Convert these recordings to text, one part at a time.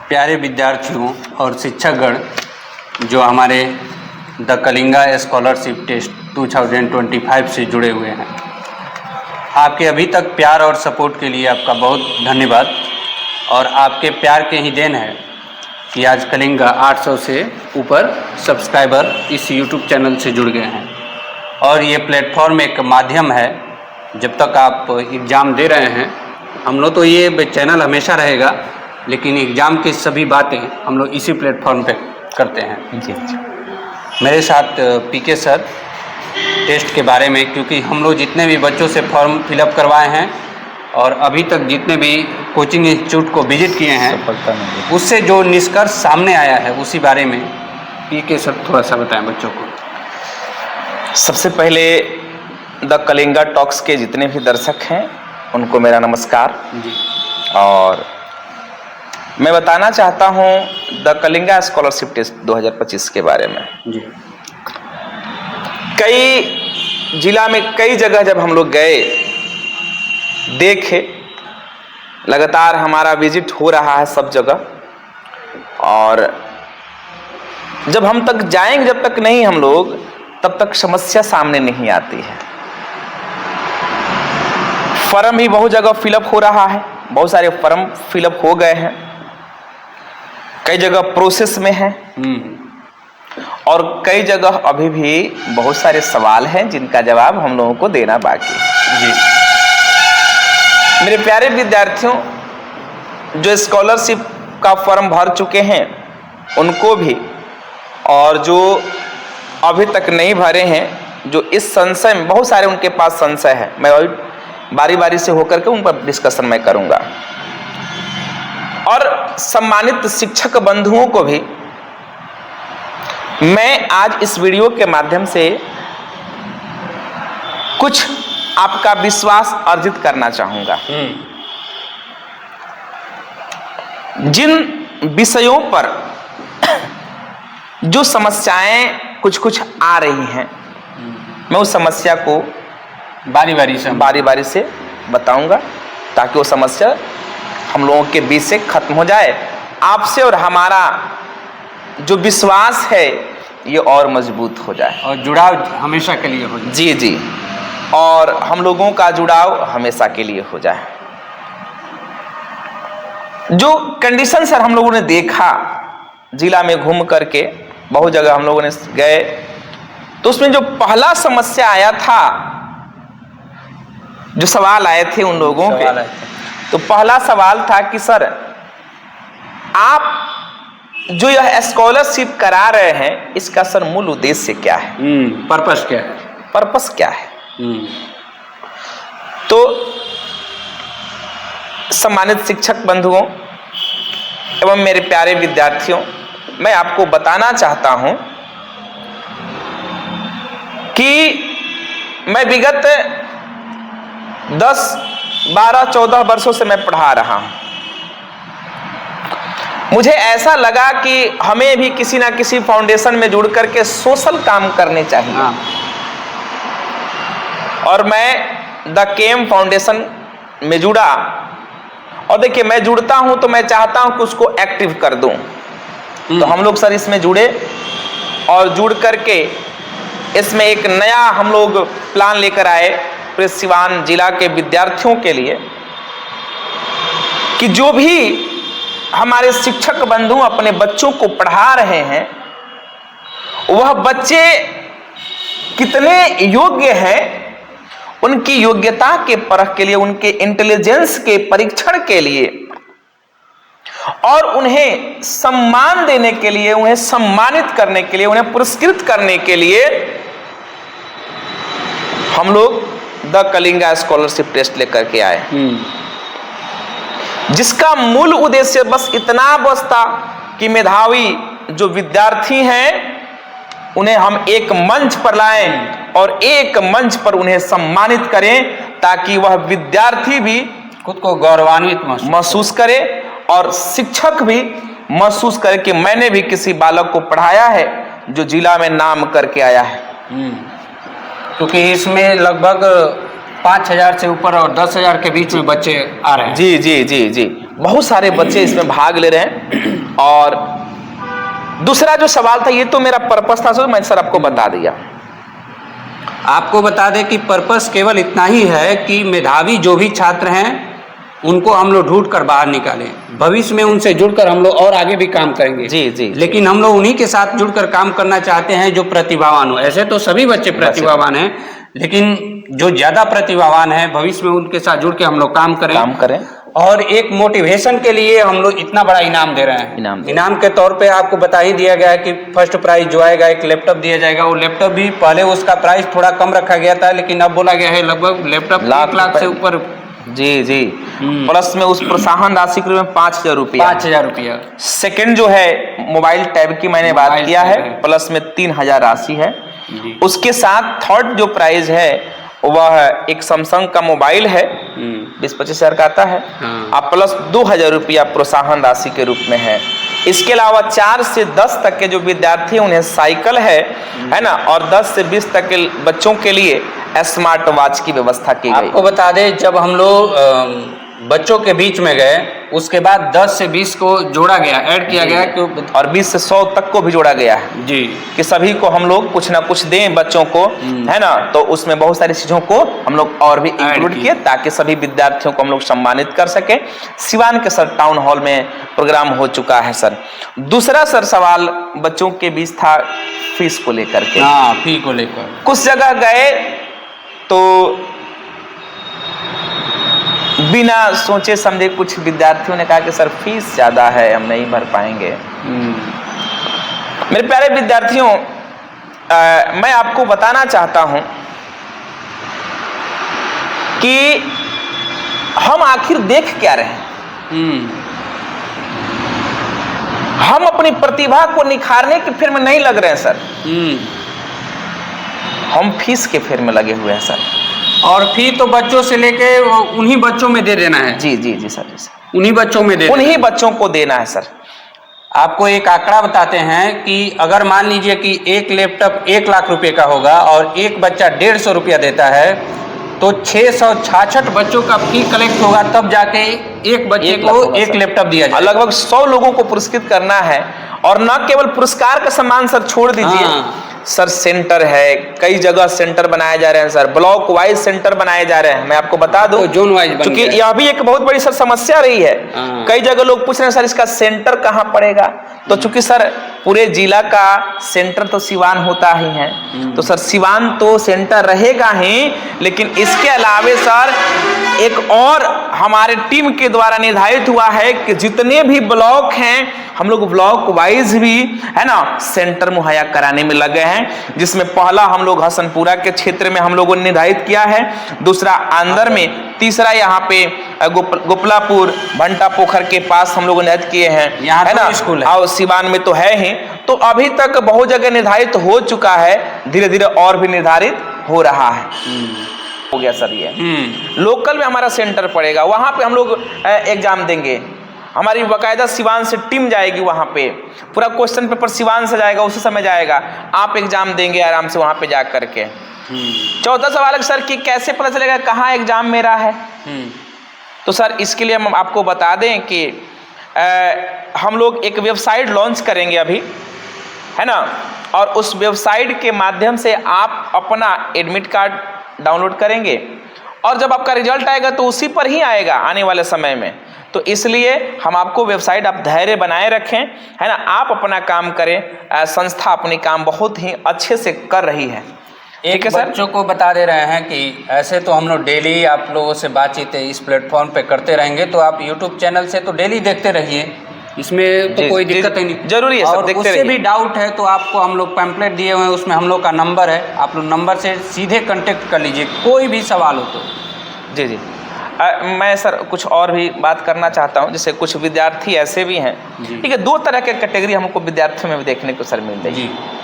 प्यारे विद्यार्थियों और शिक्षकगण जो हमारे द कलिंगा स्कॉलरशिप टेस्ट 2025 से जुड़े हुए हैं, आपके अभी तक प्यार और सपोर्ट के लिए आपका बहुत धन्यवाद। और आपके प्यार के ही देन है कि आज कलिंगा 800 से ऊपर सब्सक्राइबर इस यूट्यूब चैनल से जुड़ गए हैं। और ये प्लेटफॉर्म एक माध्यम है, जब तक आप एग्ज़ाम दे रहे हैं हम लोग तो ये चैनल हमेशा रहेगा, लेकिन एग्ज़ाम की सभी बातें हम लोग इसी प्लेटफॉर्म पे करते हैं। जी। मेरे साथ पीके सर टेस्ट के बारे में, क्योंकि हम लोग जितने भी बच्चों से फॉर्म फिलअप करवाए हैं और अभी तक जितने भी कोचिंग इंस्टीट्यूट को विजिट किए हैं उससे जो निष्कर्ष सामने आया है उसी बारे में पीके सर थोड़ा सा बताएं बच्चों को। सबसे पहले द कलिंगा टॉक्स के जितने भी दर्शक हैं उनको मेरा नमस्कार जी। और मैं बताना चाहता हूं द कलिंगा स्कॉलरशिप टेस्ट 2025 के बारे में। जी। कई जिला में कई जगह जब हम लोग गए, देखे, लगातार हमारा विजिट हो रहा है सब जगह, और जब हम तक जाएंगे, जब तक नहीं हम लोग, तब तक समस्या सामने नहीं आती है। फॉर्म भी बहुत जगह फिलअप हो रहा है, बहुत सारे फॉर्म फिलअप हो गए हैं, कई जगह प्रोसेस में है और कई जगह अभी भी बहुत सारे सवाल हैं जिनका जवाब हम लोगों को देना बाकी है। जी। मेरे प्यारे विद्यार्थियों, जो स्कॉलरशिप का फॉर्म भर चुके हैं उनको भी, और जो अभी तक नहीं भरे हैं, जो इस संशय में, बहुत सारे उनके पास संशय है, मैं बारी बारी से होकर के उन पर डिस्कशन मैं करूंगा। और सम्मानित शिक्षक बंधुओं को भी मैं आज इस वीडियो के माध्यम से कुछ आपका विश्वास अर्जित करना चाहूंगा। जिन विषयों पर जो समस्याएं कुछ आ रही हैं, मैं उस समस्या को बारी बारी से बताऊंगा ताकि वो समस्या हम लोगों के बीच से खत्म हो जाए। आपसे और हमारा जो विश्वास है ये और मजबूत हो जाए और जुड़ाव हमेशा के लिए हो जाए। जी जी, और हम लोगों का जुड़ाव हमेशा के लिए हो जाए। जो कंडीशन सर हम लोगों ने देखा जिला में घूम करके, बहुत जगह हम लोगों ने गए, तो उसमें जो पहला समस्या आया था, जो सवाल आए थे उन लोगों के, तो पहला सवाल था कि सर आप जो यह स्कॉलरशिप करा रहे हैं इसका सर मूल उद्देश्य क्या है, पर्पस क्या है, पर्पस क्या है। तो सम्मानित शिक्षक बंधुओं एवं मेरे प्यारे विद्यार्थियों, मैं आपको बताना चाहता हूं कि मैं विगत 10, 12, 14 वर्षों से मैं पढ़ा रहा हूं। मुझे ऐसा लगा कि हमें भी किसी ना किसी फाउंडेशन में जुड़ करके सोशल काम करने चाहिए। और मैं द केम फाउंडेशन में जुड़ा, और देखिए मैं जुड़ता हूं तो मैं चाहता हूं कि उसको एक्टिव कर दूं। तो हम लोग सर इसमें जुड़े और जुड़ करके इसमें एक नया हम लोग प्लान लेकर आए पूरे सिवान जिला के विद्यार्थियों के लिए कि जो भी हमारे शिक्षक बंधु अपने बच्चों को पढ़ा रहे हैं वह बच्चे कितने योग्य हैं, उनकी योग्यता के परख के लिए, उनके इंटेलिजेंस के परीक्षण के लिए और उन्हें सम्मान देने के लिए, उन्हें सम्मानित करने के लिए, उन्हें पुरस्कृत करने के लिए हम लोग द कलिंगा स्कॉलरशिप टेस्ट लेकर के आए, जिसका मूल उद्देश्य बस इतना बस था कि मेधावी जो विद्यार्थी हैं उन्हें हम एक मंच पर लाएं और एक मंच पर उन्हें सम्मानित करें ताकि वह विद्यार्थी भी खुद को गौरवान्वित महसूस करे और शिक्षक भी महसूस करे कि मैंने भी किसी बालक को पढ़ाया है जो जिला में नाम करके आया है। क्योंकि इसमें लगभग 5,000 से ऊपर और 10,000 के बीच में बच्चे आ रहे हैं। जी जी जी जी, बहुत सारे बच्चे इसमें भाग ले रहे हैं। और दूसरा जो सवाल था, ये तो मेरा पर्पस था, मैं सर आपको बता दिया। आपको बता दें कि पर्पस केवल इतना ही है कि मेधावी जो भी छात्र हैं उनको हम लोग ढूंढ कर बाहर निकालें, भविष्य में उनसे जुड़कर हम लोग और आगे भी काम करेंगे। जी। लेकिन हम लोग उन्हीं के साथ जुड़कर काम करना चाहते हैं जो प्रतिभावान हो। ऐसे तो सभी बच्चे प्रतिभावान हैं, लेकिन जो ज्यादा प्रतिभावान है भविष्य में उनके साथ जुड़ के हम लोग काम करें। और एक मोटिवेशन के लिए हम लोग इतना बड़ा इनाम दे रहे हैं। इनाम के तौर पे आपको बता ही दिया गया है कि फर्स्ट प्राइज जो आएगा एक लैपटॉप दिया जाएगा। वो लैपटॉप भी पहले उसका प्राइस थोड़ा कम रखा गया था, लेकिन अब बोला गया है लगभग लैपटॉप 1 लाख से ऊपर। जी। प्लस में उस प्रोत्साहन राशि के रूप में 5,000 रुपया। सेकंड जो है मोबाइल टैब की मैंने बात किया है, प्लस में 3,000 राशि है। उसके साथ थर्ड जो प्राइज है वह एक सैमसंग का मोबाइल है, 20-25 हजार का आता है। अब प्लस 2,000 रुपया प्रोत्साहन राशि के रूप में है। इसके अलावा 4 से 10 तक के जो विद्यार्थी हैं उन्हें साइकिल है ना, और 10 से 20 तक के बच्चों के लिए स्मार्ट वॉच की व्यवस्था की गई। आपको बता दें, जब हम लोग बच्चों के बीच में गए उसके बाद 10 से 20 को जोड़ा गया, ऐड किया गया कि और 20 से 100 तक को भी जोड़ा गया है जी, कि सभी को हम लोग कुछ ना कुछ दें बच्चों को, है ना। तो उसमें बहुत सारी चीजों को हम लोग और भी इंक्लूड किए ताकि सभी विद्यार्थियों को हम लोग सम्मानित कर सके। सिवान के सर टाउन हॉल में प्रोग्राम हो चुका है सर। दूसरा सर सवाल बच्चों के बीच था फीस को लेकर के। हाँ, फी को लेकर कुछ जगह गए तो बिना सोचे समझे कुछ विद्यार्थियों ने कहा कि सर फीस ज्यादा है, हम नहीं भर पाएंगे। मेरे प्यारे विद्यार्थियों, मैं आपको बताना चाहता हूं कि हम आखिर देख क्या रहे हैं। हम अपनी प्रतिभा को निखारने की फेर में नहीं लग रहे हैं सर, हम फीस के फेर में लगे हुए हैं सर। और फी तो बच्चों से लेके उन्हीं बच्चों में दे देना है। जी सर, उन्हीं बच्चों में उन्हीं बच्चों को देना है सर। आपको एक आंकड़ा बताते हैं कि अगर मान लीजिए कि एक लैपटॉप 1 लाख रुपए का होगा और एक बच्चा 150 रुपया देता है, तो 666 बच्चों का फी कलेक्ट होगा, तब जाके एक बच्चे को एक लैपटॉप दिया जाए। लगभग 100 लोगों को पुरस्कृत करना है। और न केवल पुरस्कार का सम्मान सर छोड़ दीजिए, सर सेंटर है, कई जगह सेंटर बनाए जा रहे हैं सर, ब्लॉक वाइज सेंटर बनाए जा रहे हैं। मैं आपको बता दूं, जोन वाइज, क्योंकि यह भी एक बहुत बड़ी सर समस्या रही है। कई जगह लोग पूछ रहे हैं सर इसका सेंटर कहाँ पड़ेगा, तो चूंकि सर पूरे जिला का सेंटर तो सिवान होता ही है, तो सर सिवान तो सेंटर रहेगा ही, लेकिन इसके अलावे सर एक और हमारे टीम के द्वारा निर्धारित हुआ है कि जितने भी ब्लॉक हैं हम लोग ब्लॉक वाइज भी, है ना, सेंटर मुहैया कराने में लगे हैं। जिसमें पहला हम लोग हसनपुरा के क्षेत्र में हम लोगों ने निर्धारित किया है, दूसरा अंदर में, तीसरा यहाँ पे गोपलापुर भंटा पोखर के पास हम लोगों ने निर्धारित किए हैं, है ना, स्कूल है। और सिवान में तो है ही। तो अभी तक बहुत जगह निर्धारित हो चुका है, धीरे धीरे और भी निर्धारित हो रहा है। हो गया सर ये लोकल में हमारा सेंटर पड़ेगा, वहां पे हम लोग एग्जाम देंगे। हमारी बाकायदा सिवान से टीम जाएगी, वहां पे पूरा क्वेश्चन पेपर सिवान से जाएगा, उसी समय जाएगा, आप एग्जाम देंगे आराम से वहां पे जा करके। चौथा सवाल है सर कि कैसे पता चलेगा कहाँ एग्जाम मेरा है। तो सर इसके लिए हम आपको बता दें कि हम लोग एक वेबसाइट लॉन्च करेंगे अभी, है ना, और उस वेबसाइट के माध्यम से आप अपना एडमिट कार्ड डाउनलोड करेंगे और जब आपका रिजल्ट आएगा तो उसी पर ही आएगा आने वाले समय में। तो इसलिए हम आपको वेबसाइट, आप धैर्य बनाए रखें, है ना, आप अपना काम करें, संस्था अपनी काम बहुत ही अच्छे से कर रही है। एक बच्चों को बता दे रहे हैं कि ऐसे तो हम लोग डेली आप लोगों से बातचीत इस प्लेटफॉर्म पे करते रहेंगे, तो आप यूट्यूब चैनल से तो डेली देखते रहिए, इसमें तो कोई दिक्कत ही नहीं, जरूरी है सर, देखते रहिए। उससे भी डाउट है तो आपको हम लोग पैम्पलेट दिए हुए हैं, उसमें हम लोग का नंबर है, आप लोग नंबर से सीधे कांटेक्ट कर लीजिए, कोई भी सवाल हो तो। जी मैं सर कुछ और भी बात करना चाहता हूं, जैसे कुछ विद्यार्थी ऐसे भी हैं, ठीक है, 2 तरह के कैटेगरी हमको विद्यार्थियों में भी देखने को सर मिल रही है।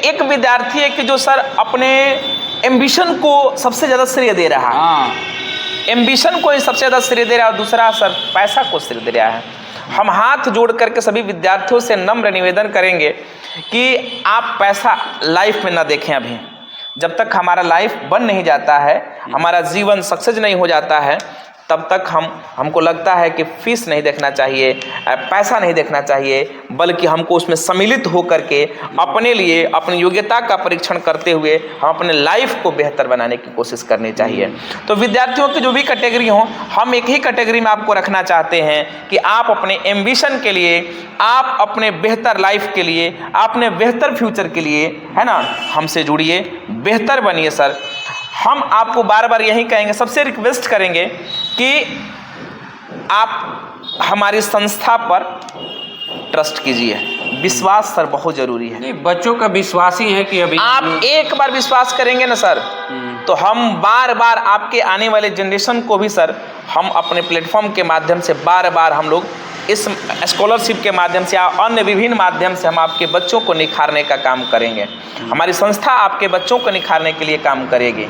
एक विद्यार्थी है कि जो सर अपने एम्बिशन को सबसे ज़्यादा श्रेय दे रहा है, एम्बिशन को ही सबसे ज़्यादा श्रेय दे रहा है, और दूसरा सर पैसा को श्रेय दे रहा है। हम हाथ जोड़ करके सभी विद्यार्थियों से नम्र निवेदन करेंगे कि आप पैसा लाइफ में ना देखें। अभी जब तक हमारा लाइफ बन नहीं जाता है, हमारा जीवन सक्सेस नहीं हो जाता है, तब तक हमको लगता है कि फीस नहीं देखना चाहिए, पैसा नहीं देखना चाहिए, बल्कि हमको उसमें सम्मिलित होकर के अपने लिए अपनी योग्यता का परीक्षण करते हुए हम अपने लाइफ को बेहतर बनाने की कोशिश करनी चाहिए। तो विद्यार्थियों की जो भी कैटेगरी हो, हम एक ही कैटेगरी में आपको रखना चाहते हैं कि आप अपने एम्बिशन के लिए, आप अपने बेहतर लाइफ के लिए, अपने बेहतर फ्यूचर के लिए, है ना, हमसे जुड़िए, बेहतर बनिए सर। हम आपको बार बार यही कहेंगे, सबसे रिक्वेस्ट करेंगे कि आप हमारी संस्था पर ट्रस्ट कीजिए। विश्वास सर बहुत जरूरी है। नहीं, बच्चों का विश्वास ही है कि अभी आप एक बार विश्वास करेंगे ना सर, तो हम बार बार आपके आने वाले जनरेशन को भी सर, हम अपने प्लेटफॉर्म के माध्यम से बार बार हम लोग इस स्कॉलरशिप के माध्यम से या अन्य विभिन्न माध्यम से हम आपके बच्चों को निखारने का काम करेंगे। हमारी संस्था आपके बच्चों को निखारने के लिए काम करेगी।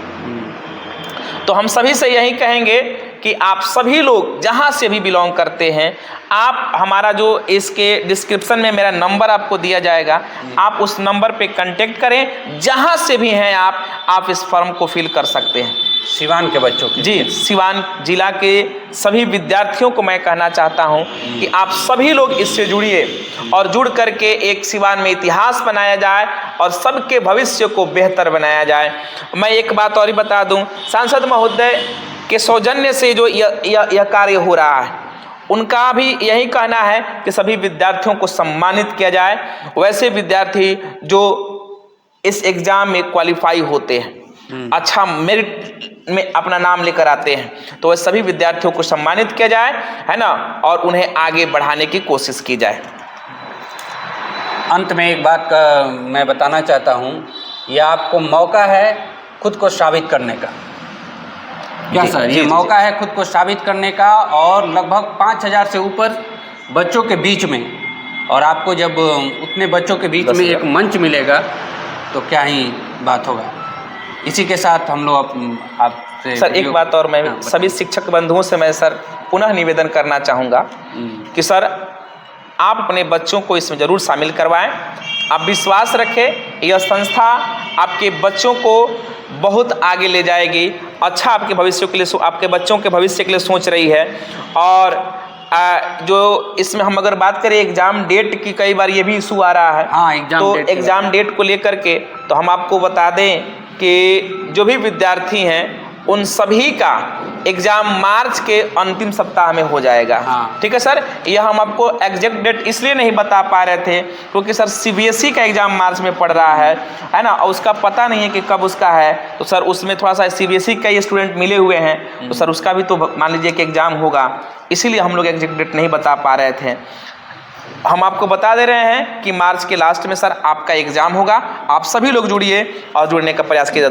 तो हम सभी से यही कहेंगे कि आप सभी लोग जहां से भी बिलोंग करते हैं, आप हमारा जो इसके डिस्क्रिप्शन में मेरा नंबर आपको दिया जाएगा, आप उस नंबर पे कांटेक्ट करें। जहां से भी हैं आप इस फॉर्म को फिल कर सकते हैं। सिवान के बच्चों की, जी, सिवान जिला के सभी विद्यार्थियों को मैं कहना चाहता हूं कि आप सभी लोग इससे जुड़िए और जुड़ करके एक सिवान में इतिहास बनाया जाए और सबके भविष्य को बेहतर बनाया जाए। मैं एक बात और ही बता दूं, सांसद महोदय के सौजन्य से जो यह कार्य हो रहा है, उनका भी यही कहना है कि सभी विद्यार्थियों को सम्मानित किया जाए। वैसे विद्यार्थी जो इस एग्जाम में क्वालिफाई होते हैं, अच्छा मेरिट में अपना नाम लेकर आते हैं, तो वह सभी विद्यार्थियों को सम्मानित किया जाए, है ना, और उन्हें आगे बढ़ाने की कोशिश की जाए। अंत में एक बात का मैं बताना चाहता हूँ, यह आपको मौका है खुद को साबित करने का। क्या सर, ये मौका है खुद को साबित करने का, और लगभग 5000 से ऊपर बच्चों के बीच में, और आपको जब उतने बच्चों के बीच में एक मंच मिलेगा तो क्या ही बात होगा। इसी के साथ हम लोग आपसे सर एक बात और, मैं सभी शिक्षक बंधुओं से मैं सर पुनः निवेदन करना चाहूँगा कि सर आप अपने बच्चों को इसमें ज़रूर शामिल करवाएं। आप विश्वास रखें, यह संस्था आपके बच्चों को बहुत आगे ले जाएगी, अच्छा आपके भविष्य के लिए, आपके बच्चों के भविष्य के लिए सोच रही है। और जो इसमें हम अगर बात करें एग्ज़ाम डेट की, कई बार ये भी इशू आ रहा है। हाँ, एग्ज़ाम डेट को लेकर के तो हम आपको बता दें कि जो भी विद्यार्थी हैं उन सभी का एग्ज़ाम मार्च के अंतिम सप्ताह में हो जाएगा। हाँ। ठीक है सर, यह हम आपको एग्जैक्ट डेट इसलिए नहीं बता पा रहे थे क्योंकि सर CBSE का एग्ज़ाम मार्च में पड़ रहा है ना, और उसका पता नहीं है कि कब उसका है। तो सर उसमें थोड़ा सा CBSE का ये स्टूडेंट मिले हुए हैं, तो सर उसका भी तो मान लीजिए कि एग्ज़ाम होगा, इसीलिए हम लोग एग्जैक्ट डेट नहीं बता पा रहे थे। हम आपको बता दे रहे हैं कि मार्च के लास्ट में सर आपका एग्ज़ाम होगा। आप सभी लोग जुड़िए और जुड़ने का प्रयास कीजिए।